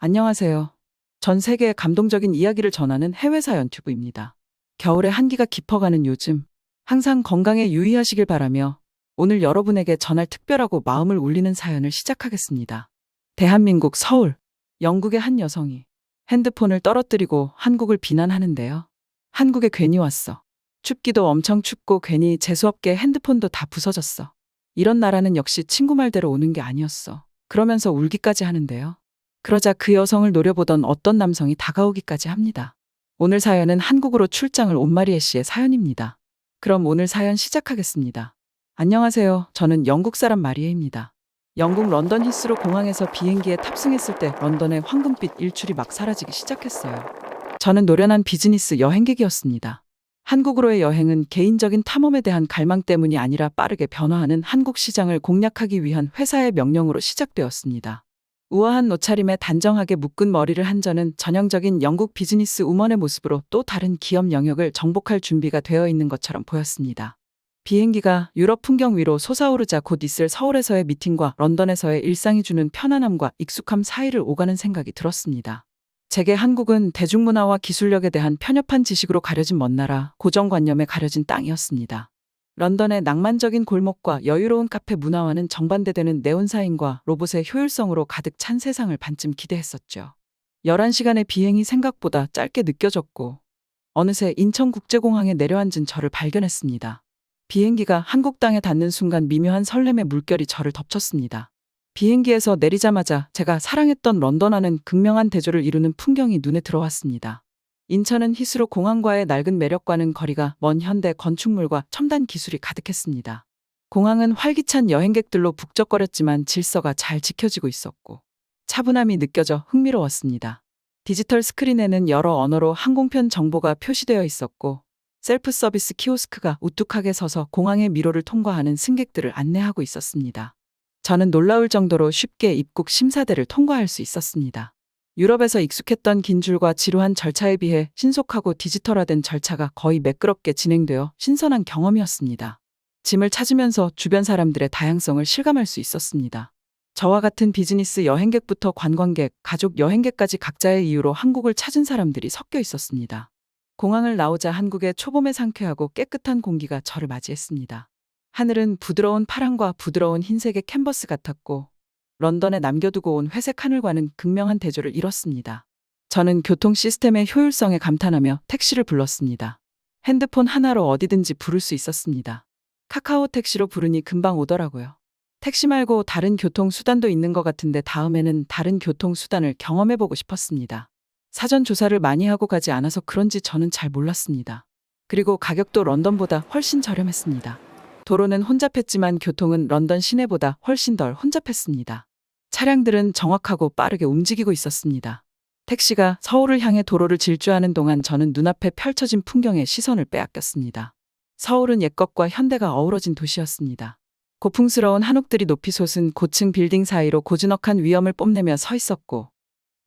안녕하세요. 전 세계의 감동적인 이야기를 전하는 해외사연 튜브입니다. 겨울에 한기가 깊어가는 요즘, 항상 건강에 유의하시길 바라며 오늘 여러분에게 전할 특별하고 마음을 울리는 사연을 시작하겠습니다. 대한민국 서울, 영국의 한 여성이 핸드폰을 떨어뜨리고 한국을 비난하는데요. 한국에 괜히 왔어. 춥기도 엄청 춥고 괜히 재수없게 핸드폰도 다 부서졌어. 이런 나라는 역시 친구 말대로 오는 게 아니었어. 그러면서 울기까지 하는데요. 그러자 그 여성을 노려보던 어떤 남성이 다가오기까지 합니다. 오늘 사연은 한국으로 출장을 온 마리에 씨의 사연입니다. 그럼 오늘 사연 시작하겠습니다. 안녕하세요. 저는 영국 사람 마리에입니다. 영국 런던 히스로 공항에서 비행기에 탑승했을 때 런던의 황금빛 일출이 막 사라지기 시작했어요. 저는 노련한 비즈니스 여행객이었습니다. 한국으로의 여행은 개인적인 탐험에 대한 갈망 때문이 아니라 빠르게 변화하는 한국 시장을 공략하기 위한 회사의 명령으로 시작되었습니다. 우아한 옷차림에 단정하게 묶은 머리를 한 저는 전형적인 영국 비즈니스 우먼의 모습으로 또 다른 기업 영역을 정복할 준비가 되어 있는 것처럼 보였습니다. 비행기가 유럽 풍경 위로 솟아오르자 곧 있을 서울에서의 미팅과 런던에서의 일상이 주는 편안함과 익숙함 사이를 오가는 생각이 들었습니다. 제게 한국은 대중문화와 기술력에 대한 편협한 지식으로 가려진 먼 나라, 고정관념에 가려진 땅이었습니다. 런던의 낭만적인 골목과 여유로운 카페 문화와는 정반대되는 네온사인과 로봇의 효율성으로 가득 찬 세상을 반쯤 기대했었죠. 11시간의 비행이 생각보다 짧게 느껴졌고 어느새 인천국제공항에 내려앉은 저를 발견했습니다. 비행기가 한국 땅에 닿는 순간 미묘한 설렘의 물결이 저를 덮쳤습니다. 비행기에서 내리자마자 제가 사랑했던 런던와는 극명한 대조를 이루는 풍경이 눈에 들어왔습니다. 인천은 히스로 공항과의 낡은 매력과는 거리가 먼 현대 건축물과 첨단 기술이 가득했습니다. 공항은 활기찬 여행객들로 북적거렸지만 질서가 잘 지켜지고 있었고 차분함이 느껴져 흥미로웠습니다. 디지털 스크린에는 여러 언어로 항공편 정보가 표시되어 있었고 셀프 서비스 키오스크가 우뚝하게 서서 공항의 미로를 통과하는 승객들을 안내하고 있었습니다. 저는 놀라울 정도로 쉽게 입국 심사대를 통과할 수 있었습니다. 유럽에서 익숙했던 긴 줄과 지루한 절차에 비해 신속하고 디지털화된 절차가 거의 매끄럽게 진행되어 신선한 경험이었습니다. 짐을 찾으면서 주변 사람들의 다양성을 실감할 수 있었습니다. 저와 같은 비즈니스 여행객부터 관광객, 가족 여행객까지 각자의 이유로 한국을 찾은 사람들이 섞여 있었습니다. 공항을 나오자 한국의 초봄의 상쾌하고 깨끗한 공기가 저를 맞이했습니다. 하늘은 부드러운 파랑과 부드러운 흰색의 캔버스 같았고 런던에 남겨두고 온 회색 하늘과는 극명한 대조를 이뤘습니다. 저는 교통 시스템의 효율성에 감탄하며 택시를 불렀습니다. 핸드폰 하나로 어디든지 부를 수 있었습니다. 카카오 택시로 부르니 금방 오더라고요. 택시 말고 다른 교통수단도 있는 것 같은데 다음에는 다른 교통수단을 경험해보고 싶었습니다. 사전 조사를 많이 하고 가지 않아서 그런지 저는 잘 몰랐습니다. 그리고 가격도 런던보다 훨씬 저렴했습니다. 도로는 혼잡했지만 교통은 런던 시내보다 훨씬 덜 혼잡했습니다. 차량들은 정확하고 빠르게 움직이고 있었습니다. 택시가 서울을 향해 도로를 질주하는 동안 저는 눈앞에 펼쳐진 풍경에 시선을 빼앗겼습니다. 서울은 옛것과 현대가 어우러진 도시였습니다. 고풍스러운 한옥들이 높이 솟은 고층 빌딩 사이로 고즈넉한 위엄을 뽐내며 서 있었고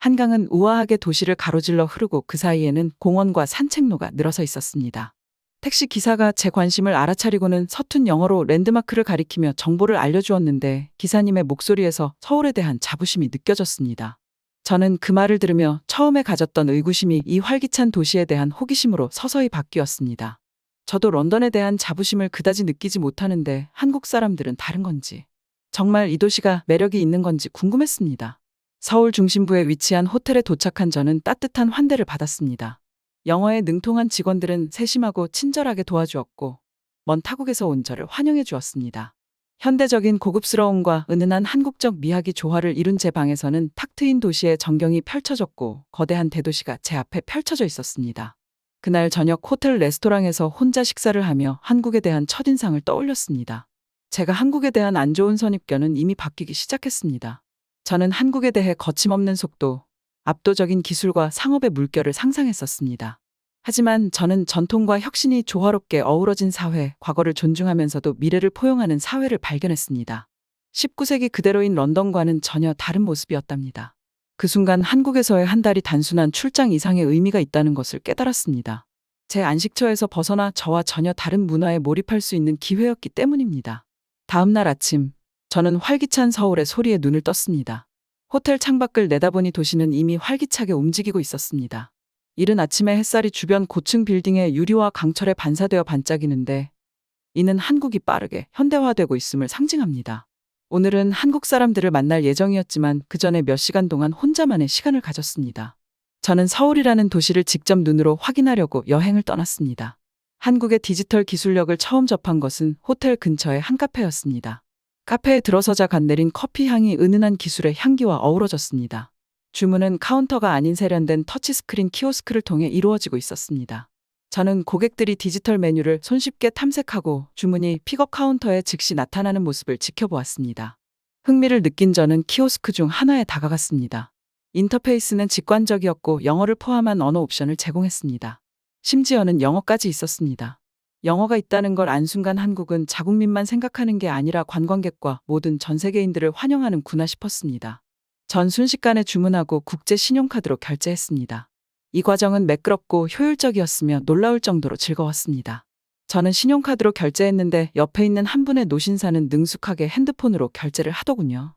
한강은 우아하게 도시를 가로질러 흐르고 그 사이에는 공원과 산책로가 늘어서 있었습니다. 택시 기사가 제 관심을 알아차리고는 서툰 영어로 랜드마크를 가리키며 정보를 알려주었는데 기사님의 목소리에서 서울에 대한 자부심이 느껴졌습니다. 저는 그 말을 들으며 처음에 가졌던 의구심이 이 활기찬 도시에 대한 호기심으로 서서히 바뀌었습니다. 저도 런던에 대한 자부심을 그다지 느끼지 못하는데 한국 사람들은 다른 건지, 정말 이 도시가 매력이 있는 건지 궁금했습니다. 서울 중심부에 위치한 호텔에 도착한 저는 따뜻한 환대를 받았습니다. 영어에 능통한 직원들은 세심하고 친절하게 도와주었고 먼 타국에서 온 저를 환영해 주었습니다. 현대적인 고급스러움과 은은한 한국적 미학이 조화를 이룬 제 방에서는 탁 트인 도시의 전경이 펼쳐졌고 거대한 대도시가 제 앞에 펼쳐져 있었습니다. 그날 저녁 호텔 레스토랑에서 혼자 식사를 하며 한국에 대한 첫인상을 떠올렸습니다. 제가 한국에 대한 안 좋은 선입견은 이미 바뀌기 시작했습니다. 저는 한국에 대해 거침없는 속도, 압도적인 기술과 상업의 물결을 상상했었습니다. 하지만 저는 전통과 혁신이 조화롭게 어우러진 사회, 과거를 존중하면서도 미래를 포용하는 사회를 발견했습니다. 19세기 그대로인 런던과는 전혀 다른 모습이었답니다. 그 순간 한국에서의 한 달이 단순한 출장 이상의 의미가 있다는 것을 깨달았습니다. 제 안식처에서 벗어나 저와 전혀 다른 문화에 몰입할 수 있는 기회였기 때문입니다. 다음 날 아침, 저는 활기찬 서울의 소리에 눈을 떴습니다. 호텔 창밖을 내다보니 도시는 이미 활기차게 움직이고 있었습니다. 이른 아침에 햇살이 주변 고층 빌딩의 유리와 강철에 반사되어 반짝이는데 이는 한국이 빠르게 현대화되고 있음을 상징합니다. 오늘은 한국 사람들을 만날 예정이었지만 그 전에 몇 시간 동안 혼자만의 시간을 가졌습니다. 저는 서울이라는 도시를 직접 눈으로 확인하려고 여행을 떠났습니다. 한국의 디지털 기술력을 처음 접한 것은 호텔 근처의 한 카페였습니다. 카페에 들어서자 간 내린 커피 향이 은은한 기술의 향기와 어우러졌습니다. 주문은 카운터가 아닌 세련된 터치스크린 키오스크를 통해 이루어지고 있었습니다. 저는 고객들이 디지털 메뉴를 손쉽게 탐색하고 주문이 픽업 카운터에 즉시 나타나는 모습을 지켜보았습니다. 흥미를 느낀 저는 키오스크 중 하나에 다가갔습니다. 인터페이스는 직관적이었고 영어를 포함한 언어 옵션을 제공했습니다. 심지어는 영어까지 있었습니다. 영어가 있다는 걸 안 순간 한국은 자국민만 생각하는 게 아니라 관광객과 모든 전 세계인들을 환영하는구나 싶었습니다. 전 순식간에 주문하고 국제 신용카드로 결제했습니다. 이 과정은 매끄럽고 효율적이었으며 놀라울 정도로 즐거웠습니다. 저는 신용카드로 결제했는데 옆에 있는 한 분의 노신사는 능숙하게 핸드폰으로 결제를 하더군요.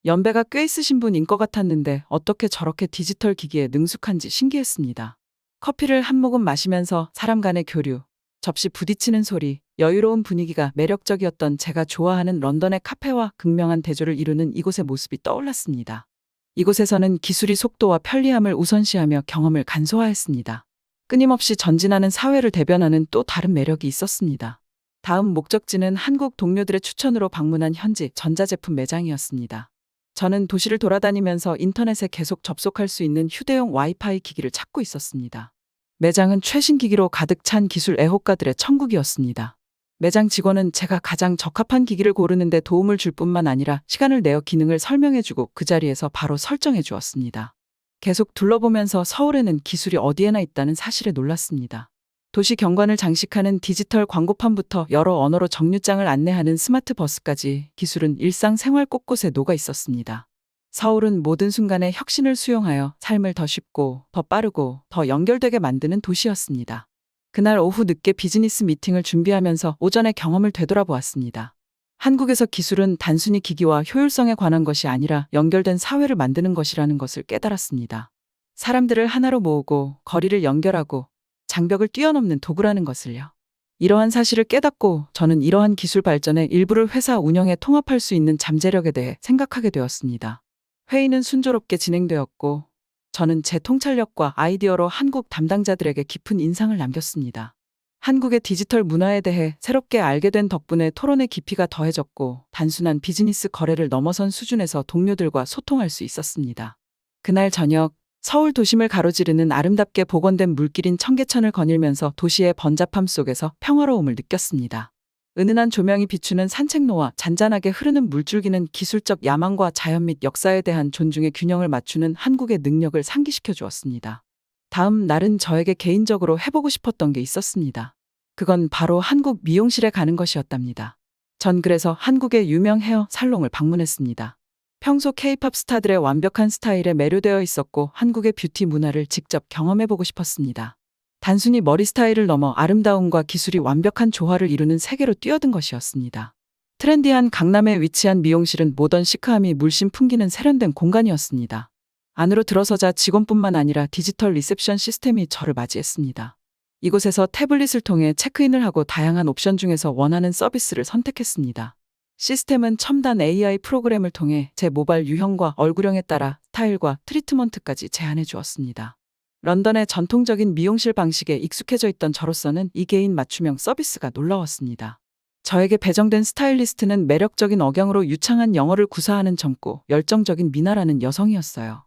연배가 꽤 있으신 분인 것 같았는데 어떻게 저렇게 디지털 기기에 능숙한지 신기했습니다. 커피를 한 모금 마시면서 사람 간의 교류, 접시 부딪히는 소리, 여유로운 분위기가 매력적이었던 제가 좋아하는 런던의 카페와 극명한 대조를 이루는 이곳의 모습이 떠올랐습니다. 이곳에서는 기술이 속도와 편리함을 우선시하며 경험을 간소화했습니다. 끊임없이 전진하는 사회를 대변하는 또 다른 매력이 있었습니다. 다음 목적지는 한국 동료들의 추천으로 방문한 현지 전자제품 매장이었습니다. 저는 도시를 돌아다니면서 인터넷에 계속 접속할 수 있는 휴대용 와이파이 기기를 찾고 있었습니다. 매장은 최신 기기로 가득 찬 기술 애호가들의 천국이었습니다. 매장 직원은 제가 가장 적합한 기기를 고르는데 도움을 줄 뿐만 아니라 시간을 내어 기능을 설명해주고 그 자리에서 바로 설정해 주었습니다. 계속 둘러보면서 서울에는 기술이 어디에나 있다는 사실에 놀랐습니다. 도시 경관을 장식하는 디지털 광고판부터 여러 언어로 정류장을 안내하는 스마트 버스까지 기술은 일상생활 곳곳에 녹아 있었습니다. 서울은 모든 순간에 혁신을 수용하여 삶을 더 쉽고 더 빠르고 더 연결되게 만드는 도시였습니다. 그날 오후 늦게 비즈니스 미팅을 준비하면서 오전의 경험을 되돌아보았습니다. 한국에서 기술은 단순히 기기와 효율성에 관한 것이 아니라 연결된 사회를 만드는 것이라는 것을 깨달았습니다. 사람들을 하나로 모으고 거리를 연결하고 장벽을 뛰어넘는 도구라는 것을요. 이러한 사실을 깨닫고 저는 이러한 기술 발전의 일부를 회사 운영에 통합할 수 있는 잠재력에 대해 생각하게 되었습니다. 회의는 순조롭게 진행되었고 저는 제 통찰력과 아이디어로 한국 담당자들에게 깊은 인상을 남겼습니다. 한국의 디지털 문화에 대해 새롭게 알게 된 덕분에 토론의 깊이가 더해졌고 단순한 비즈니스 거래를 넘어선 수준에서 동료들과 소통할 수 있었습니다. 그날 저녁 서울 도심을 가로지르는 아름답게 복원된 물길인 청계천을 거닐면서 도시의 번잡함 속에서 평화로움을 느꼈습니다. 은은한 조명이 비추는 산책로와 잔잔하게 흐르는 물줄기는 기술적 야망과 자연 및 역사에 대한 존중의 균형을 맞추는 한국의 능력을 상기시켜 주었습니다. 다음 날은 저에게 개인적으로 해보고 싶었던 게 있었습니다. 그건 바로 한국 미용실에 가는 것이었답니다. 전 그래서 한국의 유명 헤어 살롱을 방문했습니다. 평소 K-팝 스타들의 완벽한 스타일에 매료되어 있었고 한국의 뷰티 문화를 직접 경험해보고 싶었습니다. 단순히 머리 스타일을 넘어 아름다움과 기술이 완벽한 조화를 이루는 세계로 뛰어든 것이었습니다. 트렌디한 강남에 위치한 미용실은 모던 시크함이 물씬 풍기는 세련된 공간이었습니다. 안으로 들어서자 직원뿐만 아니라 디지털 리셉션 시스템이 저를 맞이했습니다. 이곳에서 태블릿을 통해 체크인을 하고 다양한 옵션 중에서 원하는 서비스를 선택했습니다. 시스템은 첨단 AI 프로그램을 통해 제 모발 유형과 얼굴형에 따라 스타일과 트리트먼트까지 제안해 주었습니다. 런던의 전통적인 미용실 방식에 익숙해져 있던 저로서는 이 개인 맞춤형 서비스가 놀라웠습니다. 저에게 배정된 스타일리스트는 매력적인 억양으로 유창한 영어를 구사하는 젊고 열정적인 미나라는 여성이었어요.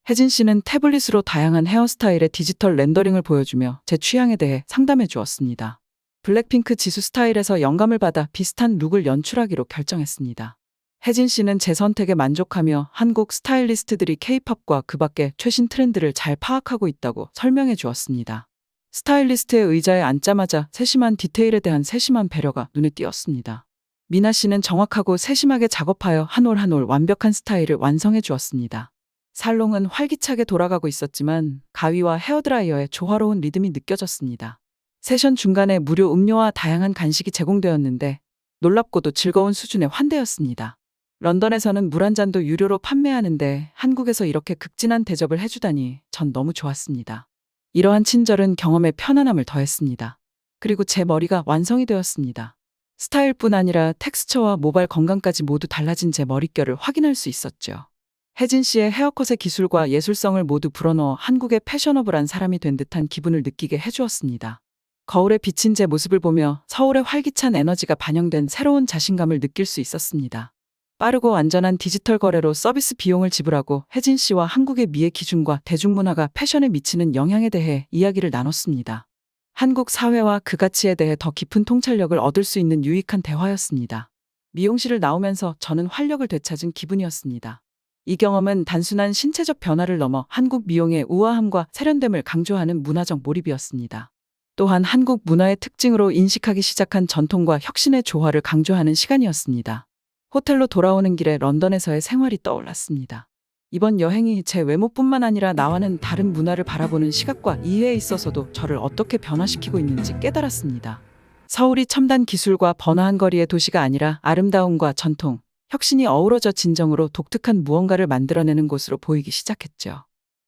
혜진 씨는 태블릿으로 다양한 헤어스타일의 디지털 렌더링을 보여주며 제 취향에 대해 상담해 주었습니다. 블랙핑크 지수 스타일에서 영감을 받아 비슷한 룩을 연출하기로 결정했습니다. 혜진 씨는 제 선택에 만족하며 한국 스타일리스트들이 K-팝과 그 밖의 최신 트렌드를 잘 파악하고 있다고 설명해 주었습니다. 스타일리스트의 의자에 앉자마자 세심한 디테일에 대한 세심한 배려가 눈에 띄었습니다. 미나 씨는 정확하고 세심하게 작업하여 한 올 한 올 완벽한 스타일을 완성해 주었습니다. 살롱은 활기차게 돌아가고 있었지만 가위와 헤어드라이어의 조화로운 리듬이 느껴졌습니다. 세션 중간에 무료 음료와 다양한 간식이 제공되었는데 놀랍고도 즐거운 수준의 환대였습니다. 런던에서는 물 한 잔도 유료로 판매하는데 한국에서 이렇게 극진한 대접을 해주다니 전 너무 좋았습니다. 이러한 친절은 경험에 편안함을 더했습니다. 그리고 제 머리가 완성이 되었습니다. 스타일뿐 아니라 텍스처와 모발 건강까지 모두 달라진 제 머릿결을 확인할 수 있었죠. 혜진 씨의 헤어컷의 기술과 예술성을 모두 불어넣어 한국의 패셔너블한 사람이 된 듯한 기분을 느끼게 해주었습니다. 거울에 비친 제 모습을 보며 서울의 활기찬 에너지가 반영된 새로운 자신감을 느낄 수 있었습니다. 빠르고 안전한 디지털 거래로 서비스 비용을 지불하고 혜진 씨와 한국의 미의 기준과 대중문화가 패션에 미치는 영향에 대해 이야기를 나눴습니다. 한국 사회와 그 가치에 대해 더 깊은 통찰력을 얻을 수 있는 유익한 대화였습니다. 미용실을 나오면서 저는 활력을 되찾은 기분이었습니다. 이 경험은 단순한 신체적 변화를 넘어 한국 미용의 우아함과 세련됨을 강조하는 문화적 몰입이었습니다. 또한 한국 문화의 특징으로 인식하기 시작한 전통과 혁신의 조화를 강조하는 시간이었습니다. 호텔로 돌아오는 길에 런던에서의 생활이 떠올랐습니다. 이번 여행이 제 외모뿐만 아니라 나와는 다른 문화를 바라보는 시각과 이해에 있어서도 저를 어떻게 변화시키고 있는지 깨달았습니다. 서울이 첨단 기술과 번화한 거리의 도시가 아니라 아름다움과 전통, 혁신이 어우러져 진정으로 독특한 무언가를 만들어내는 곳으로 보이기 시작했죠.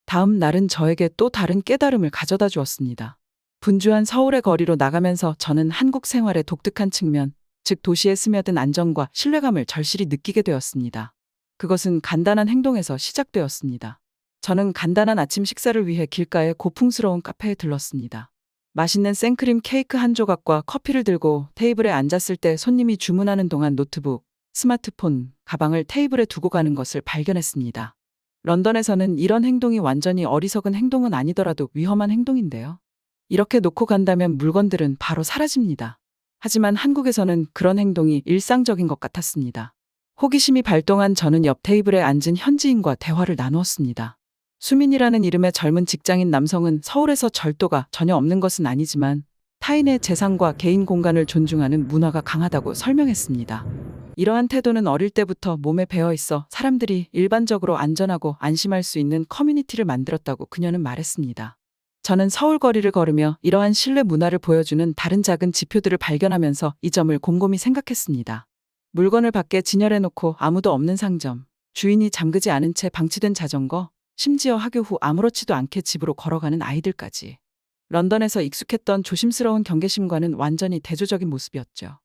다음 날은 저에게 또 다른 깨달음을 가져다 주었습니다. 분주한 서울의 거리로 나가면서 저는 한국 생활의 독특한 측면, 즉 도시에 스며든 안정과 신뢰감을 절실히 느끼게 되었습니다. 그것은 간단한 행동에서 시작되었습니다. 저는 간단한 아침 식사를 위해 길가의 고풍스러운 카페에 들렀습니다. 맛있는 생크림 케이크 한 조각과 커피를 들고 테이블에 앉았을 때 손님이 주문하는 동안 노트북, 스마트폰, 가방을 테이블에 두고 가는 것을 발견했습니다. 런던에서는 이런 행동이 완전히 어리석은 행동은 아니더라도 위험한 행동인데요. 이렇게 놓고 간다면 물건들은 바로 사라집니다. 하지만 한국에서는 그런 행동이 일상적인 것 같았습니다. 호기심이 발동한 저는 옆 테이블에 앉은 현지인과 대화를 나누었습니다. 수민이라는 이름의 젊은 직장인 남성은 서울에서 절도가 전혀 없는 것은 아니지만 타인의 재산과 개인 공간을 존중하는 문화가 강하다고 설명했습니다. 이러한 태도는 어릴 때부터 몸에 배어 있어 사람들이 일반적으로 안전하고 안심할 수 있는 커뮤니티를 만들었다고 그녀는 말했습니다. 저는 서울 거리를 걸으며 이러한 신뢰 문화를 보여주는 다른 작은 지표들을 발견하면서 이 점을 곰곰이 생각했습니다. 물건을 밖에 진열해놓고 아무도 없는 상점, 주인이 잠그지 않은 채 방치된 자전거, 심지어 학교 후 아무렇지도 않게 집으로 걸어가는 아이들까지. 런던에서 익숙했던 조심스러운 경계심과는 완전히 대조적인 모습이었죠.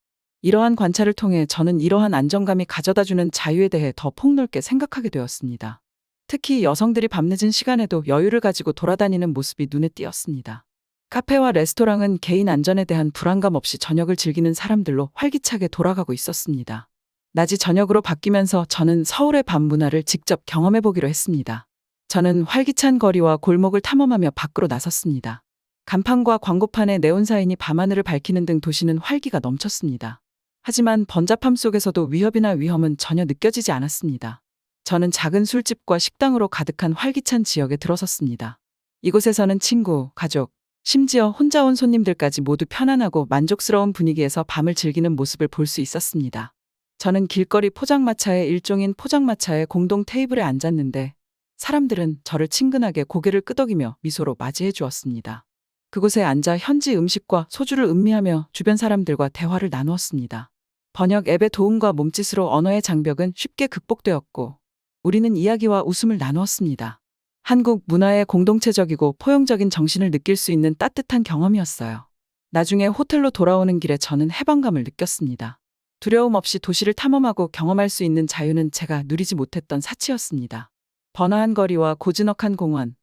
이러한 관찰을 통해 저는 이러한 안정감이 가져다주는 자유에 대해 더 폭넓게 생각하게 되었습니다. 특히 여성들이 밤늦은 시간에도 여유를 가지고 돌아다니는 모습이 눈에 띄었습니다. 카페와 레스토랑은 개인 안전에 대한 불안감 없이 저녁을 즐기는 사람들로 활기차게 돌아가고 있었습니다. 낮이 저녁으로 바뀌면서 저는 서울의 밤 문화를 직접 경험해보기로 했습니다. 저는 활기찬 거리와 골목을 탐험하며 밖으로 나섰습니다. 간판과 광고판에 네온사인이 밤하늘을 밝히는 등 도시는 활기가 넘쳤습니다. 하지만 번잡함 속에서도 위협이나 위험은 전혀 느껴지지 않았습니다. 저는 작은 술집과 식당으로 가득한 활기찬 지역에 들어섰습니다. 이곳에서는 친구, 가족, 심지어 혼자 온 손님들까지 모두 편안하고 만족스러운 분위기에서 밤을 즐기는 모습을 볼 수 있었습니다. 저는 길거리 포장마차의 일종인 포장마차의 공동 테이블에 앉았는데 사람들은 저를 친근하게 고개를 끄덕이며 미소로 맞이해 주었습니다. 그곳에 앉아 현지 음식과 소주를 음미하며 주변 사람들과 대화를 나누었습니다. 번역 앱의 도움과 몸짓으로 언어의 장벽은 쉽게 극복되었고 우리는 이야기와 웃음을 나누었습니다. 한국 문화의 공동체적이고 포용적인 정신을 느낄 수 있는 따뜻한 경험이었어요. 나중에 호텔로 돌아오는 길에 저는 해방감을 느꼈습니다. 두려움 없이 도시를 탐험하고 경험할 수 있는 자유는 제가 누리지 못했던 사치였습니다. 번화한 거리와 고즈넉한 공원,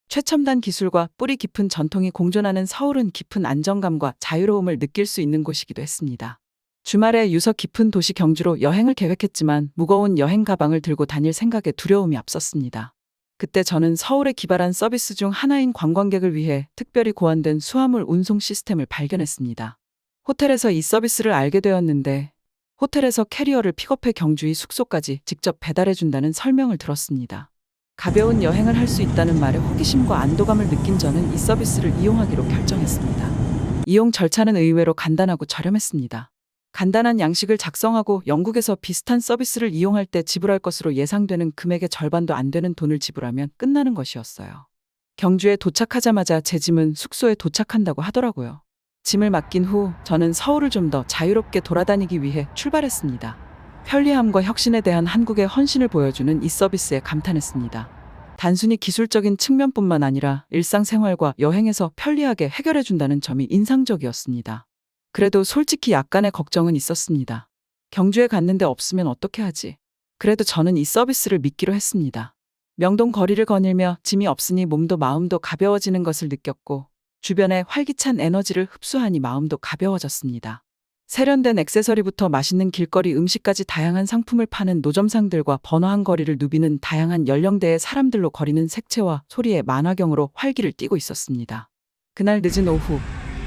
최첨단 기술과 뿌리 깊은 전통이 공존하는 서울은 깊은 안정감과 자유로움을 느낄 수 있는 곳이기도 했습니다. 주말에 유서 깊은 도시 경주로 여행을 계획했지만 무거운 여행 가방을 들고 다닐 생각에 두려움이 앞섰습니다. 그때 저는 서울에 기발한 서비스 중 하나인 관광객을 위해 특별히 고안된 수화물 운송 시스템을 발견했습니다. 호텔에서 이 서비스를 알게 되었는데 호텔에서 캐리어를 픽업해 경주의 숙소까지 직접 배달해준다는 설명을 들었습니다. 가벼운 여행을 할 수 있다는 말에 호기심과 안도감을 느낀 저는 이 서비스를 이용하기로 결정했습니다. 이용 절차는 의외로 간단하고 저렴했습니다. 간단한 양식을 작성하고 영국에서 비슷한 서비스를 이용할 때 지불할 것으로 예상되는 금액의 절반도 안 되는 돈을 지불하면 끝나는 것이었어요. 경주에 도착하자마자 제 짐은 숙소에 도착한다고 하더라고요. 짐을 맡긴 후 저는 서울을 좀 더 자유롭게 돌아다니기 위해 출발했습니다. 편리함과 혁신에 대한 한국의 헌신을 보여주는 이 서비스에 감탄했습니다. 단순히 기술적인 측면뿐만 아니라 일상생활과 여행에서 편리하게 해결해준다는 점이 인상적이었습니다. 그래도 솔직히 약간의 걱정은 있었습니다. 경주에 갔는데 없으면 어떻게 하지? 그래도 저는 이 서비스를 믿기로 했습니다. 명동 거리를 거닐며 짐이 없으니 몸도 마음도 가벼워지는 것을 느꼈고 주변의 활기찬 에너지를 흡수하니 마음도 가벼워졌습니다. 세련된 액세서리부터 맛있는 길거리 음식까지 다양한 상품을 파는 노점상들과 번화한 거리를 누비는 다양한 연령대의 사람들로 거리는 색채와 소리의 만화경으로 활기를 띠고 있었습니다. 그날 늦은 오후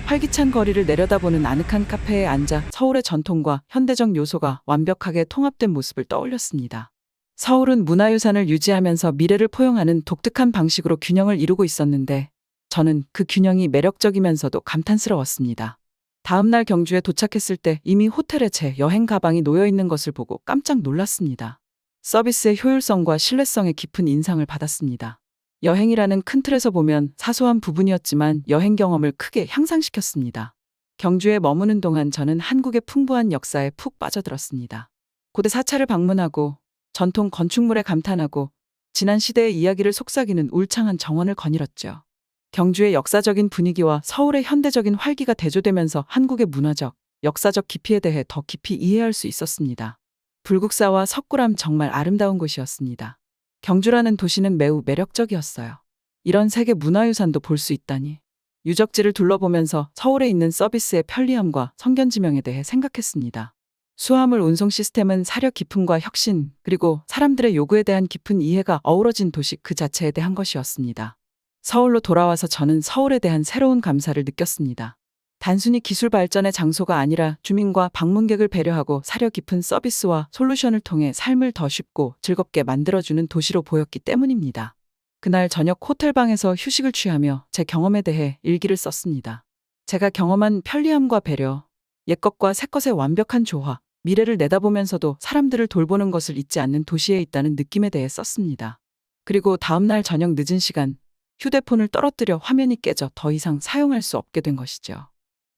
활기찬 거리를 내려다보는 아늑한 카페에 앉아 서울의 전통과 현대적 요소가 완벽하게 통합된 모습을 떠올렸습니다. 서울은 문화유산을 유지하면서 미래를 포용하는 독특한 방식으로 균형을 이루고 있었는데 저는 그 균형이 매력적이면서도 감탄스러웠습니다. 다음 날 경주에 도착했을 때 이미 호텔에 제 여행 가방이 놓여 있는 것을 보고 깜짝 놀랐습니다. 서비스의 효율성과 신뢰성에 깊은 인상을 받았습니다. 여행이라는 큰 틀에서 보면 사소한 부분이었지만 여행 경험을 크게 향상시켰습니다. 경주에 머무는 동안 저는 한국의 풍부한 역사에 푹 빠져들었습니다. 고대 사찰을 방문하고 전통 건축물에 감탄하고 지난 시대의 이야기를 속삭이는 울창한 정원을 거닐었죠. 경주의 역사적인 분위기와 서울의 현대적인 활기가 대조되면서 한국의 문화적, 역사적 깊이에 대해 더 깊이 이해할 수 있었습니다. 불국사와 석굴암 정말 아름다운 곳이었습니다. 경주라는 도시는 매우 매력적이었어요. 이런 세계 문화유산도 볼 수 있다니. 유적지를 둘러보면서 서울에 있는 서비스의 편리함과 성견지명에 대해 생각했습니다. 수화물 운송 시스템은 사려 깊음과 혁신, 그리고 사람들의 요구에 대한 깊은 이해가 어우러진 도시 그 자체에 대한 것이었습니다. 서울로 돌아와서 저는 서울에 대한 새로운 감사를 느꼈습니다. 단순히 기술 발전의 장소가 아니라 주민과 방문객을 배려하고 사려 깊은 서비스와 솔루션을 통해 삶을 더 쉽고 즐겁게 만들어주는 도시로 보였기 때문입니다. 그날 저녁 호텔방에서 휴식을 취하며 제 경험에 대해 일기를 썼습니다. 제가 경험한 편리함과 배려, 옛것과 새것의 완벽한 조화, 미래를 내다보면서도 사람들을 돌보는 것을 잊지 않는 도시에 있다는 느낌에 대해 썼습니다. 그리고 다음날 저녁 늦은 시간, 휴대폰을 떨어뜨려 화면이 깨져 더 이상 사용할 수 없게 된 것이죠.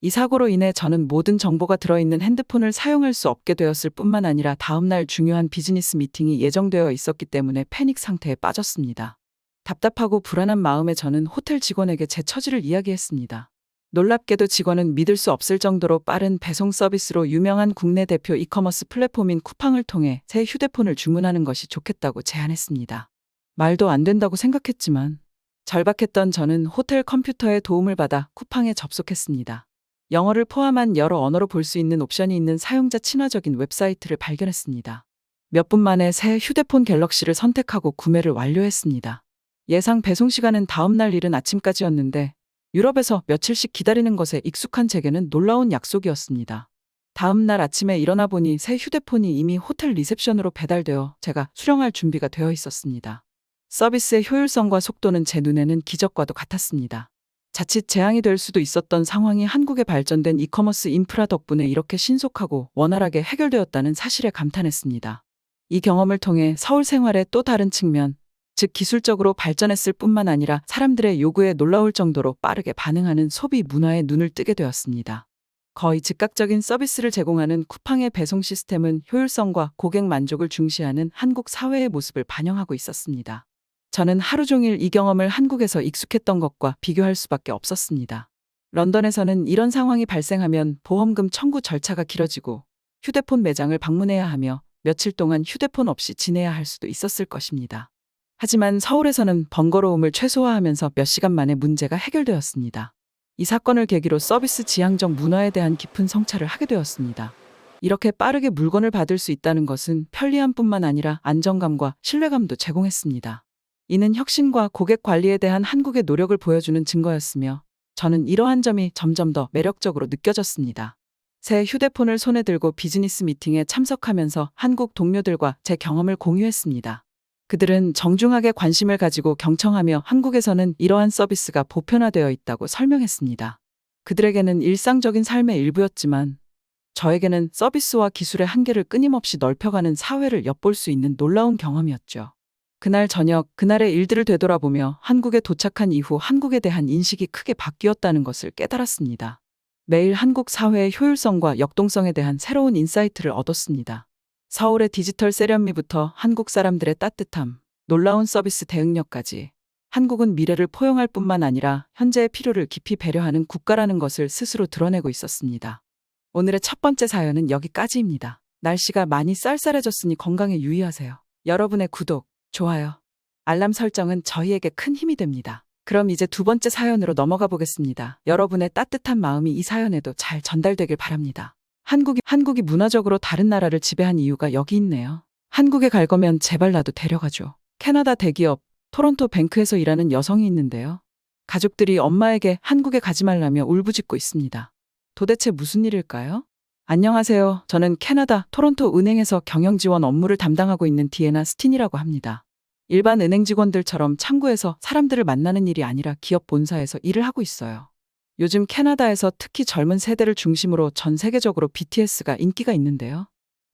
이 사고로 인해 저는 모든 정보가 들어있는 핸드폰을 사용할 수 없게 되었을 뿐만 아니라 다음날 중요한 비즈니스 미팅이 예정되어 있었기 때문에 패닉 상태에 빠졌습니다. 답답하고 불안한 마음에 저는 호텔 직원에게 제 처지를 이야기했습니다. 놀랍게도 직원은 믿을 수 없을 정도로 빠른 배송 서비스로 유명한 국내 대표 이커머스 플랫폼인 쿠팡을 통해 새 휴대폰을 주문하는 것이 좋겠다고 제안했습니다. 말도 안 된다고 생각했지만 절박했던 저는 호텔 컴퓨터의 도움을 받아 쿠팡에 접속했습니다. 영어를 포함한 여러 언어로 볼 수 있는 옵션이 있는 사용자 친화적인 웹사이트를 발견했습니다. 몇 분 만에 새 휴대폰 갤럭시를 선택하고 구매를 완료했습니다. 예상 배송 시간은 다음 날 이른 아침까지였는데 유럽에서 며칠씩 기다리는 것에 익숙한 제게는 놀라운 약속이었습니다. 다음 날 아침에 일어나 보니 새 휴대폰이 이미 호텔 리셉션으로 배달되어 제가 수령할 준비가 되어 있었습니다. 서비스의 효율성과 속도는 제 눈에는 기적과도 같았습니다. 자칫 재앙이 될 수도 있었던 상황이 한국의 발전된 이커머스 인프라 덕분에 이렇게 신속하고 원활하게 해결되었다는 사실에 감탄했습니다. 이 경험을 통해 서울 생활의 또 다른 측면, 즉 기술적으로 발전했을 뿐만 아니라 사람들의 요구에 놀라울 정도로 빠르게 반응하는 소비 문화에 눈을 뜨게 되었습니다. 거의 즉각적인 서비스를 제공하는 쿠팡의 배송 시스템은 효율성과 고객 만족을 중시하는 한국 사회의 모습을 반영하고 있었습니다. 저는 하루 종일 이 경험을 한국에서 익숙했던 것과 비교할 수밖에 없었습니다. 런던에서는 이런 상황이 발생하면 보험금 청구 절차가 길어지고 휴대폰 매장을 방문해야 하며 며칠 동안 휴대폰 없이 지내야 할 수도 있었을 것입니다. 하지만 서울에서는 번거로움을 최소화하면서 몇 시간 만에 문제가 해결되었습니다. 이 사건을 계기로 서비스 지향적 문화에 대한 깊은 성찰을 하게 되었습니다. 이렇게 빠르게 물건을 받을 수 있다는 것은 편리함뿐만 아니라 안정감과 신뢰감도 제공했습니다. 이는 혁신과 고객 관리에 대한 한국의 노력을 보여주는 증거였으며 저는 이러한 점이 점점 더 매력적으로 느껴졌습니다. 새 휴대폰을 손에 들고 비즈니스 미팅에 참석하면서 한국 동료들과 제 경험을 공유했습니다. 그들은 정중하게 관심을 가지고 경청하며 한국에서는 이러한 서비스가 보편화되어 있다고 설명했습니다. 그들에게는 일상적인 삶의 일부였지만 저에게는 서비스와 기술의 한계를 끊임없이 넓혀가는 사회를 엿볼 수 있는 놀라운 경험이었죠. 그날 저녁, 그날의 일들을 되돌아보며 한국에 도착한 이후 한국에 대한 인식이 크게 바뀌었다는 것을 깨달았습니다. 매일 한국 사회의 효율성과 역동성에 대한 새로운 인사이트를 얻었습니다. 서울의 디지털 세련미부터 한국 사람들의 따뜻함, 놀라운 서비스 대응력까지 한국은 미래를 포용할 뿐만 아니라 현재의 필요를 깊이 배려하는 국가라는 것을 스스로 드러내고 있었습니다. 오늘의 첫 번째 사연은 여기까지입니다. 날씨가 많이 쌀쌀해졌으니 건강에 유의하세요. 여러분의 구독, 좋아요, 알람 설정은 저희에게 큰 힘이 됩니다. 그럼 이제 두 번째 사연으로 넘어가 보겠습니다. 여러분의 따뜻한 마음이 이 사연에도 잘 전달되길 바랍니다. 한국이 문화적으로 다른 나라를 지배한 이유가 여기 있네요. 한국에 갈 거면 제발 나도 데려가줘. 캐나다 대기업 토론토 뱅크에서 일하는 여성이 있는데요. 가족들이 엄마에게 한국에 가지 말라며 울부짖고 있습니다. 도대체 무슨 일일까요? 안녕하세요. 저는 캐나다 토론토 은행에서 경영 지원 업무를 담당하고 있는 디애나 스틴이라고 합니다. 일반 은행 직원들처럼 창구에서 사람들을 만나는 일이 아니라 기업 본사에서 일을 하고 있어요. 요즘 캐나다에서 특히 젊은 세대를 중심으로 전 세계적으로 BTS가 인기가 있는데요.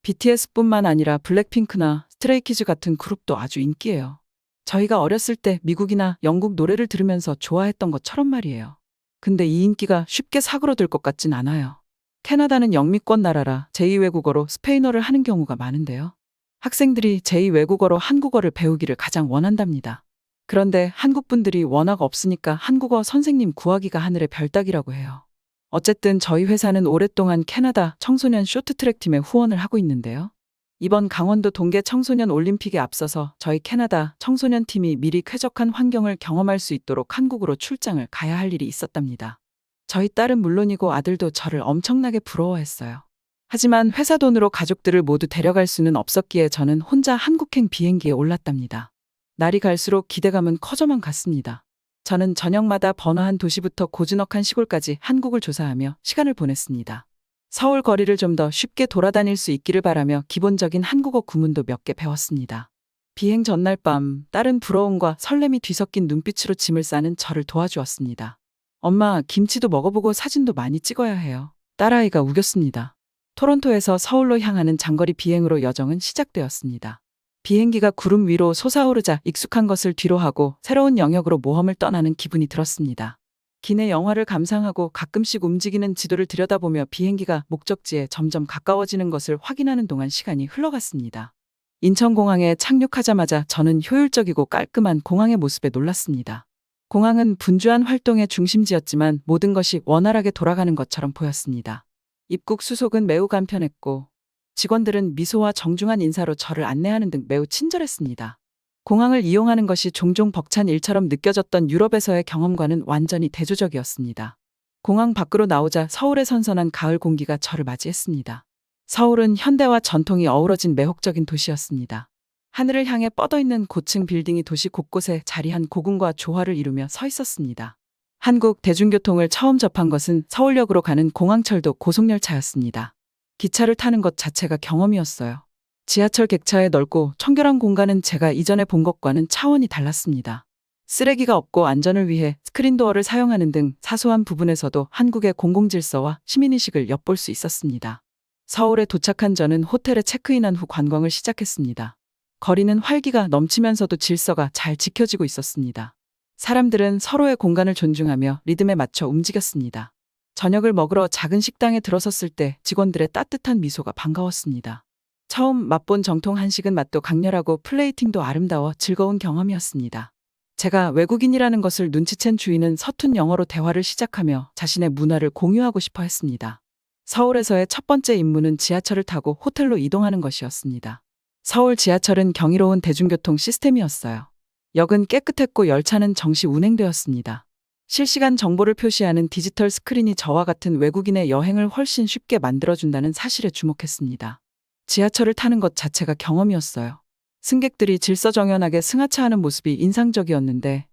BTS뿐만 아니라 블랙핑크나 스트레이키즈 같은 그룹도 아주 인기예요. 저희가 어렸을 때 미국이나 영국 노래를 들으면서 좋아했던 것처럼 말이에요. 근데 이 인기가 쉽게 사그러들 것 같진 않아요. 캐나다는 영미권 나라라 제2외국어로 스페인어를 하는 경우가 많은데요. 학생들이 제2외국어로 한국어를 배우기를 가장 원한답니다. 그런데 한국 분들이 워낙 없으니까 한국어 선생님 구하기가 하늘의 별 따기라고 해요. 어쨌든 저희 회사는 오랫동안 캐나다 청소년 쇼트트랙 팀에 후원을 하고 있는데요. 이번 강원도 동계 청소년 올림픽에 앞서서 저희 캐나다 청소년 팀이 미리 쾌적한 환경을 경험할 수 있도록 한국으로 출장을 가야 할 일이 있었답니다. 저희 딸은 물론이고 아들도 저를 엄청나게 부러워했어요. 하지만 회사 돈으로 가족들을 모두 데려갈 수는 없었기에 저는 혼자 한국행 비행기에 올랐답니다. 날이 갈수록 기대감은 커져만 갔습니다. 저는 저녁마다 번화한 도시부터 고즈넉한 시골까지 한국을 조사하며 시간을 보냈습니다. 서울 거리를 좀 더 쉽게 돌아다닐 수 있기를 바라며 기본적인 한국어 구문도 몇 개 배웠습니다. 비행 전날 밤, 딸은 부러움과 설렘이 뒤섞인 눈빛으로 짐을 싸는 저를 도와주었습니다. 엄마, 김치도 먹어보고 사진도 많이 찍어야 해요. 딸아이가 우겼습니다. 토론토에서 서울로 향하는 장거리 비행으로 여정은 시작되었습니다. 비행기가 구름 위로 솟아오르자 익숙한 것을 뒤로하고 새로운 영역으로 모험을 떠나는 기분이 들었습니다. 기내 영화를 감상하고 가끔씩 움직이는 지도를 들여다보며 비행기가 목적지에 점점 가까워지는 것을 확인하는 동안 시간이 흘러갔습니다. 인천공항에 착륙하자마자 저는 효율적이고 깔끔한 공항의 모습에 놀랐습니다. 공항은 분주한 활동의 중심지였지만 모든 것이 원활하게 돌아가는 것처럼 보였습니다. 입국 수속은 매우 간편했고 직원들은 미소와 정중한 인사로 저를 안내하는 등 매우 친절했습니다. 공항을 이용하는 것이 종종 벅찬 일처럼 느껴졌던 유럽에서의 경험과는 완전히 대조적이었습니다. 공항 밖으로 나오자 서울의 선선한 가을 공기가 저를 맞이했습니다. 서울은 현대와 전통이 어우러진 매혹적인 도시였습니다. 하늘을 향해 뻗어있는 고층 빌딩이 도시 곳곳에 자리한 고궁과 조화를 이루며 서 있었습니다. 한국 대중교통을 처음 접한 것은 서울역으로 가는 공항철도 고속열차였습니다. 기차를 타는 것 자체가 경험이었어요. 지하철 객차의 넓고 청결한 공간은 제가 이전에 본 것과는 차원이 달랐습니다. 쓰레기가 없고 안전을 위해 스크린도어를 사용하는 등 사소한 부분에서도 한국의 공공질서와 시민의식을 엿볼 수 있었습니다. 서울에 도착한 저는 호텔에 체크인한 후 관광을 시작했습니다. 거리는 활기가 넘치면서도 질서가 잘 지켜지고 있었습니다. 사람들은 서로의 공간을 존중하며 리듬에 맞춰 움직였습니다. 저녁을 먹으러 작은 식당에 들어섰을 때 직원들의 따뜻한 미소가 반가웠습니다. 처음 맛본 정통 한식은 맛도 강렬하고 플레이팅도 아름다워 즐거운 경험이었습니다. 제가 외국인이라는 것을 눈치챈 주인은 서툰 영어로 대화를 시작하며 자신의 문화를 공유하고 싶어 했습니다. 서울에서의 첫 번째 임무는 지하철을 타고 호텔로 이동하는 것이었습니다. 서울 지하철은 경이로운 대중교통 시스템이었어요. 역은 깨끗했고 열차는 정시 운행되었습니다. 실시간 정보를 표시하는 디지털 스크린이 저와 같은 외국인의 여행을 훨씬 쉽게 만들어준다는 사실에 주목했습니다. 지하철을 타는 것 자체가 경험이었어요. 승객들이 질서정연하게 승하차하는 모습이 인상적이었는데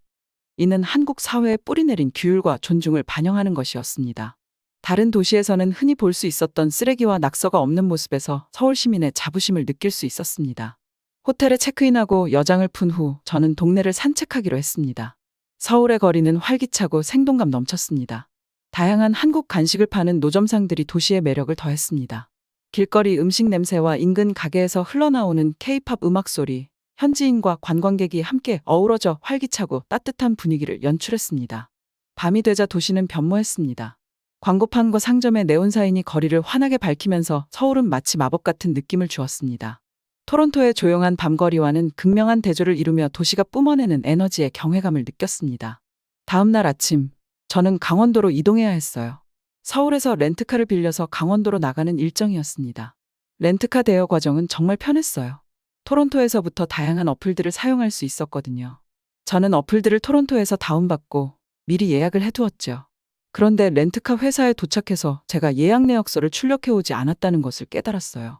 이는 한국 사회에 뿌리내린 규율과 존중을 반영하는 것이었습니다. 다른 도시에서는 흔히 볼 수 있었던 쓰레기와 낙서가 없는 모습에서 서울 시민의 자부심을 느낄 수 있었습니다. 호텔에 체크인하고 여장을 푼 후 저는 동네를 산책하기로 했습니다. 서울의 거리는 활기차고 생동감 넘쳤습니다. 다양한 한국 간식을 파는 노점상들이 도시의 매력을 더했습니다. 길거리 음식 냄새와 인근 가게에서 흘러나오는 K-팝 음악 소리, 현지인과 관광객이 함께 어우러져 활기차고 따뜻한 분위기를 연출했습니다. 밤이 되자 도시는 변모했습니다. 광고판과 상점의 네온사인이 거리를 환하게 밝히면서 서울은 마치 마법 같은 느낌을 주었습니다. 토론토의 조용한 밤거리와는 극명한 대조를 이루며 도시가 뿜어내는 에너지의 경외감을 느꼈습니다. 다음 날 아침, 저는 강원도로 이동해야 했어요. 서울에서 렌트카를 빌려서 강원도로 나가는 일정이었습니다. 렌트카 대여 과정은 정말 편했어요. 토론토에서부터 다양한 어플들을 사용할 수 있었거든요. 저는 어플들을 토론토에서 다운받고 미리 예약을 해두었죠. 그런데 렌트카 회사에 도착해서 제가 예약 내역서를 출력해오지 않았다는 것을 깨달았어요.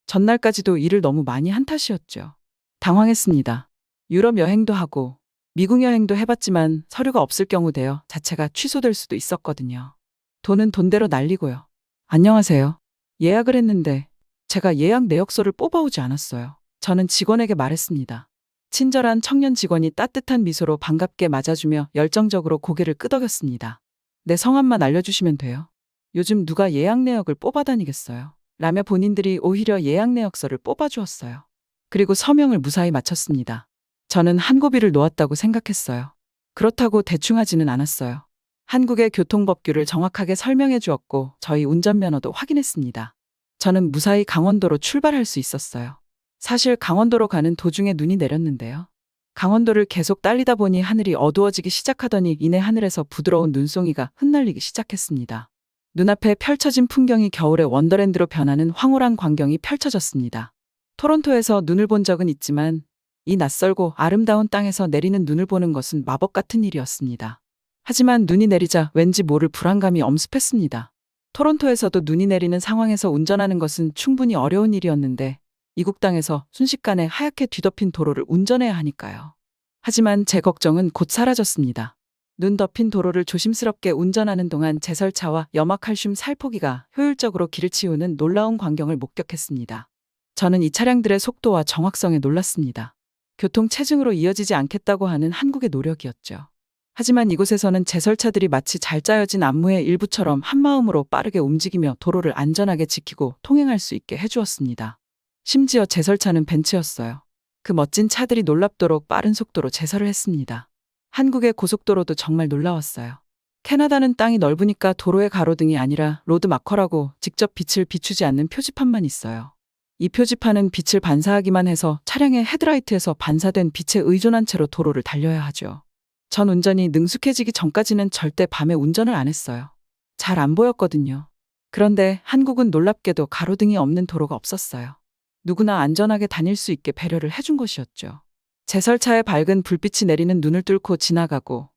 전날까지도 일을 너무 많이 한 탓이었죠. 당황했습니다. 유럽 여행도 하고 미국 여행도 해봤지만 서류가 없을 경우 대여 자체가 취소될 수도 있었거든요. 돈은 돈대로 날리고요. 안녕하세요. 예약을 했는데 제가 예약 내역서를 뽑아오지 않았어요. 저는 직원에게 말했습니다. 친절한 청년 직원이 따뜻한 미소로 반갑게 맞아주며 열정적으로 고개를 끄덕였습니다. 내 성함만 알려주시면 돼요. 요즘 누가 예약 내역을 뽑아다니겠어요. 라며 본인들이 오히려 예약 내역서를 뽑아주었어요. 그리고 서명을 무사히 마쳤습니다. 저는 한 고비를 놓았다고 생각했어요. 그렇다고 대충 하지는 않았어요. 한국의 교통법규를 정확하게 설명해 주었고 저희 운전면허도 확인했습니다. 저는 무사히 강원도로 출발할 수 있었어요. 사실 강원도로 가는 도중에 눈이 내렸는데요. 강원도를 계속 달리다 보니 하늘이 어두워지기 시작하더니 이내 하늘에서 부드러운 눈송이가 흩날리기 시작했습니다. 눈앞에 펼쳐진 풍경이 겨울의 원더랜드로 변하는 황홀한 광경이 펼쳐졌습니다. 토론토에서 눈을 본 적은 있지만 이 낯설고 아름다운 땅에서 내리는 눈을 보는 것은 마법 같은 일이었습니다. 하지만 눈이 내리자 왠지 모를 불안감이 엄습했습니다. 토론토에서도 눈이 내리는 상황에서 운전하는 것은 충분히 어려운 일이었는데 이국 땅에서 순식간에 하얗게 뒤덮인 도로를 운전해야 하니까요. 하지만 제 걱정은 곧 사라졌습니다. 눈 덮인 도로를 조심스럽게 운전하는 동안 제설차와 염화칼슘 살포기가 효율적으로 길을 치우는 놀라운 광경을 목격했습니다. 저는 이 차량들의 속도와 정확성에 놀랐습니다. 교통체증으로 이어지지 않겠다고 하는 한국의 노력이었죠. 하지만 이곳에서는 제설차들이 마치 잘 짜여진 안무의 일부처럼 한마음으로 빠르게 움직이며 도로를 안전하게 지키고 통행할 수 있게 해주었습니다. 심지어 제설차는 벤츠였어요. 그 멋진 차들이 놀랍도록 빠른 속도로 제설을 했습니다. 한국의 고속도로도 정말 놀라웠어요. 캐나다는 땅이 넓으니까 도로에 가로등이 아니라 로드마커라고 직접 빛을 비추지 않는 표지판만 있어요. 이 표지판은 빛을 반사하기만 해서 차량의 헤드라이트에서 반사된 빛에 의존한 채로 도로를 달려야 하죠. 전 운전이 능숙해지기 전까지는 절대 밤에 운전을 안 했어요. 잘 안 보였거든요. 그런데 한국은 놀랍게도 가로등이 없는 도로가 없었어요. 누구나 안전하게 다닐 수 있게 배려를 해준 것이었죠. 제설차의 밝은 불빛이 내리는 눈을 뚫고 지나가고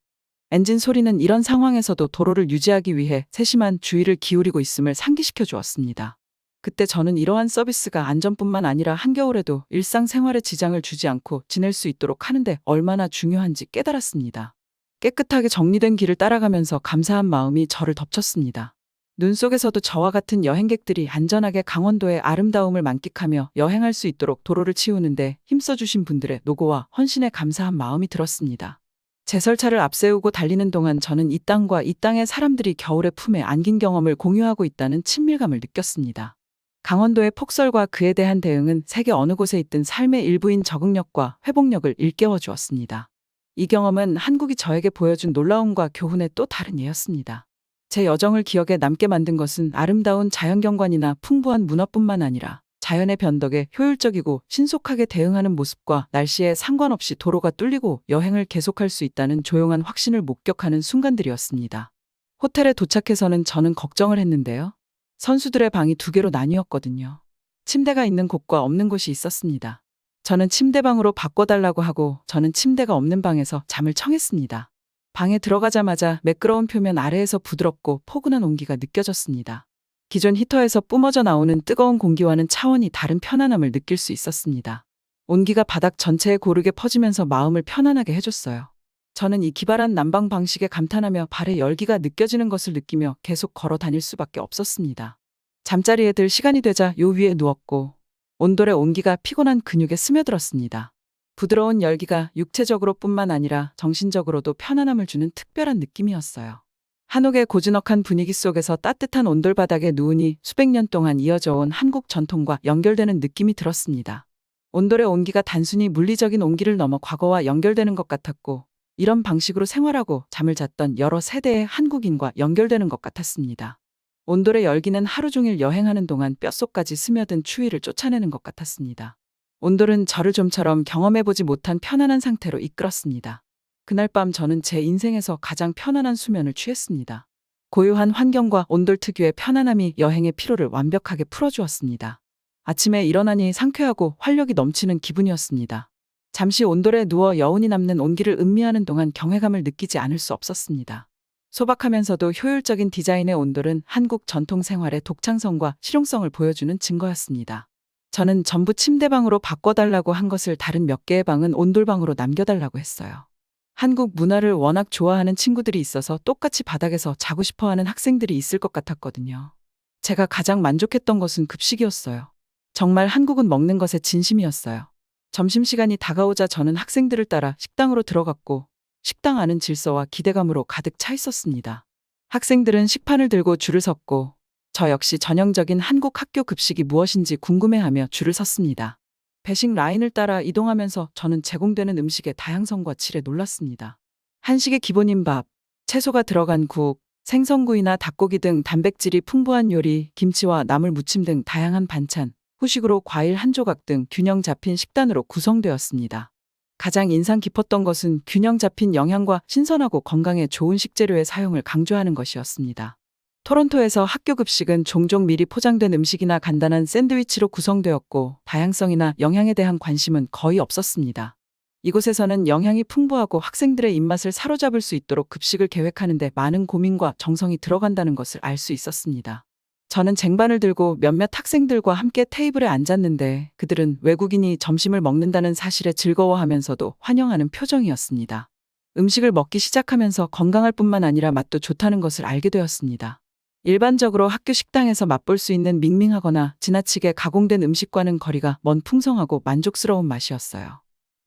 엔진 소리는 이런 상황에서도 도로를 유지하기 위해 세심한 주의를 기울이고 있음을 상기시켜 주었습니다. 그때 저는 이러한 서비스가 안전뿐만 아니라 한겨울에도 일상생활에 지장을 주지 않고 지낼 수 있도록 하는데 얼마나 중요한지 깨달았습니다. 깨끗하게 정리된 길을 따라가면서 감사한 마음이 저를 덮쳤습니다. 눈 속에서도 저와 같은 여행객들이 안전하게 강원도의 아름다움을 만끽하며 여행할 수 있도록 도로를 치우는데 힘써주신 분들의 노고와 헌신에 감사한 마음이 들었습니다. 제설차를 앞세우고 달리는 동안 저는 이 땅과 이 땅의 사람들이 겨울의 품에 안긴 경험을 공유하고 있다는 친밀감을 느꼈습니다. 강원도의 폭설과 그에 대한 대응은 세계 어느 곳에 있든 삶의 일부인 적응력과 회복력을 일깨워 주었습니다. 이 경험은 한국이 저에게 보여준 놀라움과 교훈의 또 다른 예였습니다. 제 여정을 기억에 남게 만든 것은 아름다운 자연경관이나 풍부한 문화뿐만 아니라 자연의 변덕에 효율적이고 신속하게 대응하는 모습과 날씨에 상관없이 도로가 뚫리고 여행을 계속할 수 있다는 조용한 확신을 목격하는 순간들이었습니다. 호텔에 도착해서는 저는 걱정을 했는데요. 선수들의 방이 2개로 나뉘었거든요. 침대가 있는 곳과 없는 곳이 있었습니다. 저는 침대방으로 바꿔달라고 하고 저는 침대가 없는 방에서 잠을 청했습니다. 방에 들어가자마자 매끄러운 표면 아래에서 부드럽고 포근한 온기가 느껴졌습니다. 기존 히터에서 뿜어져 나오는 뜨거운 공기와는 차원이 다른 편안함을 느낄 수 있었습니다. 온기가 바닥 전체에 고르게 퍼지면서 마음을 편안하게 해줬어요. 저는 이 기발한 난방 방식에 감탄하며 발에 열기가 느껴지는 것을 느끼며 계속 걸어 다닐 수밖에 없었습니다. 잠자리에 들 시간이 되자 요 위에 누웠고 온돌의 온기가 피곤한 근육에 스며들었습니다. 부드러운 열기가 육체적으로 뿐만 아니라 정신적으로도 편안함을 주는 특별한 느낌이었어요. 한옥의 고즈넉한 분위기 속에서 따뜻한 온돌바닥에 누우니 수백 년 동안 이어져 온 한국 전통과 연결되는 느낌이 들었습니다. 온돌의 온기가 단순히 물리적인 온기를 넘어 과거와 연결되는 것 같았고 이런 방식으로 생활하고 잠을 잤던 여러 세대의 한국인과 연결되는 것 같았습니다. 온돌의 열기는 하루 종일 여행하는 동안 뼛속까지 스며든 추위를 쫓아내는 것 같았습니다. 온돌은 저를 좀처럼 경험해보지 못한 편안한 상태로 이끌었습니다. 그날 밤 저는 제 인생에서 가장 편안한 수면을 취했습니다. 고요한 환경과 온돌 특유의 편안함이 여행의 피로를 완벽하게 풀어주었습니다. 아침에 일어나니 상쾌하고 활력이 넘치는 기분이었습니다. 잠시 온돌에 누워 여운이 남는 온기를 음미하는 동안 경외감을 느끼지 않을 수 없었습니다. 소박하면서도 효율적인 디자인의 온돌은 한국 전통 생활의 독창성과 실용성을 보여주는 증거였습니다. 저는 전부 침대방으로 바꿔달라고 한 것을 다른 몇 개의 방은 온돌방으로 남겨달라고 했어요. 한국 문화를 워낙 좋아하는 친구들이 있어서 똑같이 바닥에서 자고 싶어하는 학생들이 있을 것 같았거든요. 제가 가장 만족했던 것은 급식이었어요. 정말 한국은 먹는 것에 진심이었어요. 점심시간이 다가오자 저는 학생들을 따라 식당으로 들어갔고 식당 안은 질서와 기대감으로 가득 차 있었습니다. 학생들은 식판을 들고 줄을 섰고 저 역시 전형적인 한국 학교 급식이 무엇인지 궁금해하며 줄을 섰습니다. 배식 라인을 따라 이동하면서 저는 제공되는 음식의 다양성과 질에 놀랐습니다. 한식의 기본인 밥, 채소가 들어간 국, 생선구이나 닭고기 등 단백질이 풍부한 요리, 김치와 나물 무침 등 다양한 반찬, 후식으로 과일 한 조각 등 균형 잡힌 식단으로 구성되었습니다. 가장 인상 깊었던 것은 균형 잡힌 영양과 신선하고 건강에 좋은 식재료의 사용을 강조하는 것이었습니다. 토론토에서 학교 급식은 종종 미리 포장된 음식이나 간단한 샌드위치로 구성되었고 다양성이나 영양에 대한 관심은 거의 없었습니다. 이곳에서는 영양이 풍부하고 학생들의 입맛을 사로잡을 수 있도록 급식을 계획하는 데 많은 고민과 정성이 들어간다는 것을 알 수 있었습니다. 저는 쟁반을 들고 몇몇 학생들과 함께 테이블에 앉았는데 그들은 외국인이 점심을 먹는다는 사실에 즐거워하면서도 환영하는 표정이었습니다. 음식을 먹기 시작하면서 건강할 뿐만 아니라 맛도 좋다는 것을 알게 되었습니다. 일반적으로 학교 식당에서 맛볼 수 있는 밍밍하거나 지나치게 가공된 음식과는 거리가 먼 풍성하고 만족스러운 맛이었어요.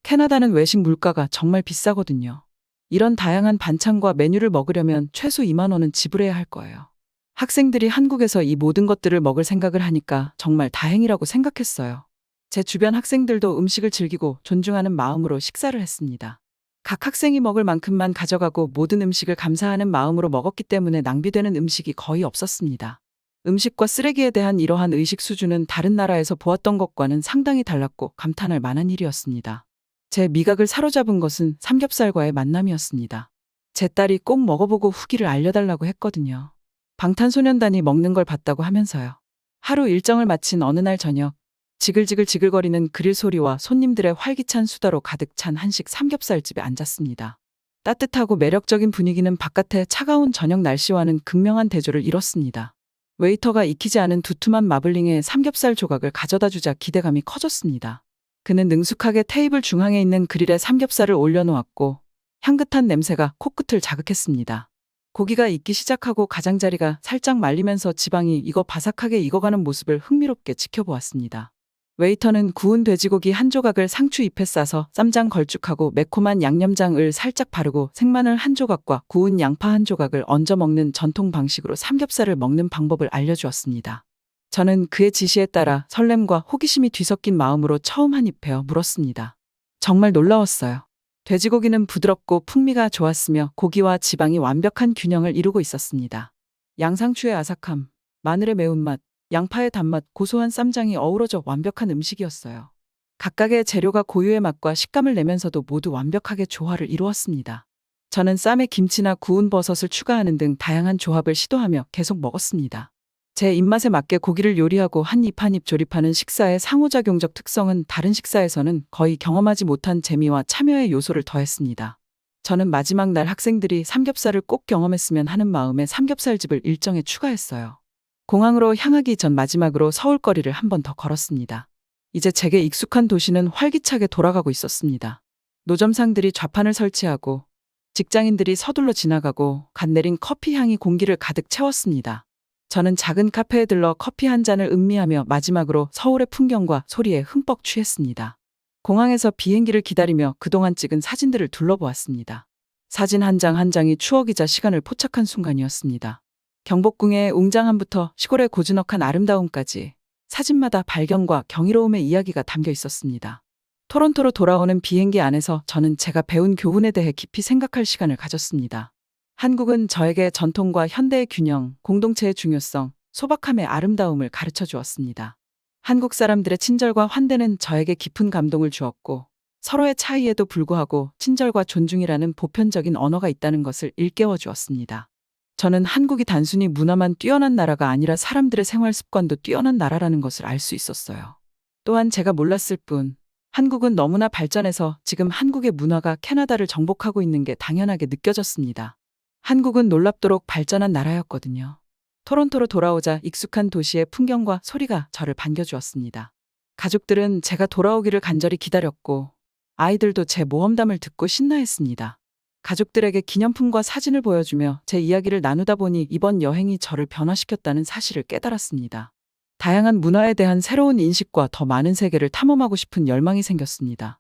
캐나다는 외식 물가가 정말 비싸거든요. 이런 다양한 반찬과 메뉴를 먹으려면 최소 2만 원은 지불해야 할 거예요. 학생들이 한국에서 이 모든 것들을 먹을 생각을 하니까 정말 다행이라고 생각했어요. 제 주변 학생들도 음식을 즐기고 존중하는 마음으로 식사를 했습니다. 각 학생이 먹을 만큼만 가져가고 모든 음식을 감사하는 마음으로 먹었기 때문에 낭비되는 음식이 거의 없었습니다. 음식과 쓰레기에 대한 이러한 의식 수준은 다른 나라에서 보았던 것과는 상당히 달랐고 감탄할 만한 일이었습니다. 제 미각을 사로잡은 것은 삼겹살과의 만남이었습니다. 제 딸이 꼭 먹어보고 후기를 알려달라고 했거든요. 방탄소년단이 먹는 걸 봤다고 하면서요. 하루 일정을 마친 어느 날 저녁, 지글지글지글거리는 그릴 소리와 손님들의 활기찬 수다로 가득 찬 한식 삼겹살집에 앉았습니다. 따뜻하고 매력적인 분위기는 바깥의 차가운 저녁 날씨와는 극명한 대조를 이뤘습니다. 웨이터가 익히지 않은 두툼한 마블링에 삼겹살 조각을 가져다 주자 기대감이 커졌습니다. 그는 능숙하게 테이블 중앙에 있는 그릴에 삼겹살을 올려놓았고 향긋한 냄새가 코끝을 자극했습니다. 고기가 익기 시작하고 가장자리가 살짝 말리면서 지방이 바삭하게 익어가는 모습을 흥미롭게 지켜보았습니다. 웨이터는 구운 돼지고기 한 조각을 상추 잎에 싸서 쌈장 걸쭉하고 매콤한 양념장을 살짝 바르고 생마늘 한 조각과 구운 양파 한 조각을 얹어 먹는 전통 방식으로 삼겹살을 먹는 방법을 알려주었습니다. 저는 그의 지시에 따라 설렘과 호기심이 뒤섞인 마음으로 처음 한 입 베어 물었습니다. 정말 놀라웠어요. 돼지고기는 부드럽고 풍미가 좋았으며 고기와 지방이 완벽한 균형을 이루고 있었습니다. 양상추의 아삭함, 마늘의 매운맛, 양파의 단맛, 고소한 쌈장이 어우러져 완벽한 음식이었어요. 각각의 재료가 고유의 맛과 식감을 내면서도 모두 완벽하게 조화를 이루었습니다. 저는 쌈에 김치나 구운 버섯을 추가하는 등 다양한 조합을 시도하며 계속 먹었습니다. 제 입맛에 맞게 고기를 요리하고 한 입 한 입 조립하는 식사의 상호작용적 특성은 다른 식사에서는 거의 경험하지 못한 재미와 참여의 요소를 더했습니다. 저는 마지막 날 학생들이 삼겹살을 꼭 경험했으면 하는 마음에 삼겹살집을 일정에 추가했어요. 공항으로 향하기 전 마지막으로 서울거리를 한 번 더 걸었습니다. 이제 제게 익숙한 도시는 활기차게 돌아가고 있었습니다. 노점상들이 좌판을 설치하고 직장인들이 서둘러 지나가고 갓 내린 커피 향이 공기를 가득 채웠습니다. 저는 작은 카페에 들러 커피 한 잔을 음미하며 마지막으로 서울의 풍경과 소리에 흠뻑 취했습니다. 공항에서 비행기를 기다리며 그동안 찍은 사진들을 둘러보았습니다. 사진 한 장 한 장이 추억이자 시간을 포착한 순간이었습니다. 경복궁의 웅장함부터 시골의 고즈넉한 아름다움까지 사진마다 발견과 경이로움의 이야기가 담겨 있었습니다. 토론토로 돌아오는 비행기 안에서 저는 제가 배운 교훈에 대해 깊이 생각할 시간을 가졌습니다. 한국은 저에게 전통과 현대의 균형, 공동체의 중요성, 소박함의 아름다움을 가르쳐 주었습니다. 한국 사람들의 친절과 환대는 저에게 깊은 감동을 주었고, 서로의 차이에도 불구하고 친절과 존중이라는 보편적인 언어가 있다는 것을 일깨워 주었습니다. 저는 한국이 단순히 문화만 뛰어난 나라가 아니라 사람들의 생활 습관도 뛰어난 나라라는 것을 알 수 있었어요. 또한 제가 몰랐을 뿐, 한국은 너무나 발전해서 지금 한국의 문화가 캐나다를 정복하고 있는 게 당연하게 느껴졌습니다. 한국은 놀랍도록 발전한 나라였거든요. 토론토로 돌아오자 익숙한 도시의 풍경과 소리가 저를 반겨주었습니다. 가족들은 제가 돌아오기를 간절히 기다렸고, 아이들도 제 모험담을 듣고 신나했습니다. 가족들에게 기념품과 사진을 보여주며 제 이야기를 나누다 보니 이번 여행이 저를 변화시켰다는 사실을 깨달았습니다. 다양한 문화에 대한 새로운 인식과 더 많은 세계를 탐험하고 싶은 열망이 생겼습니다.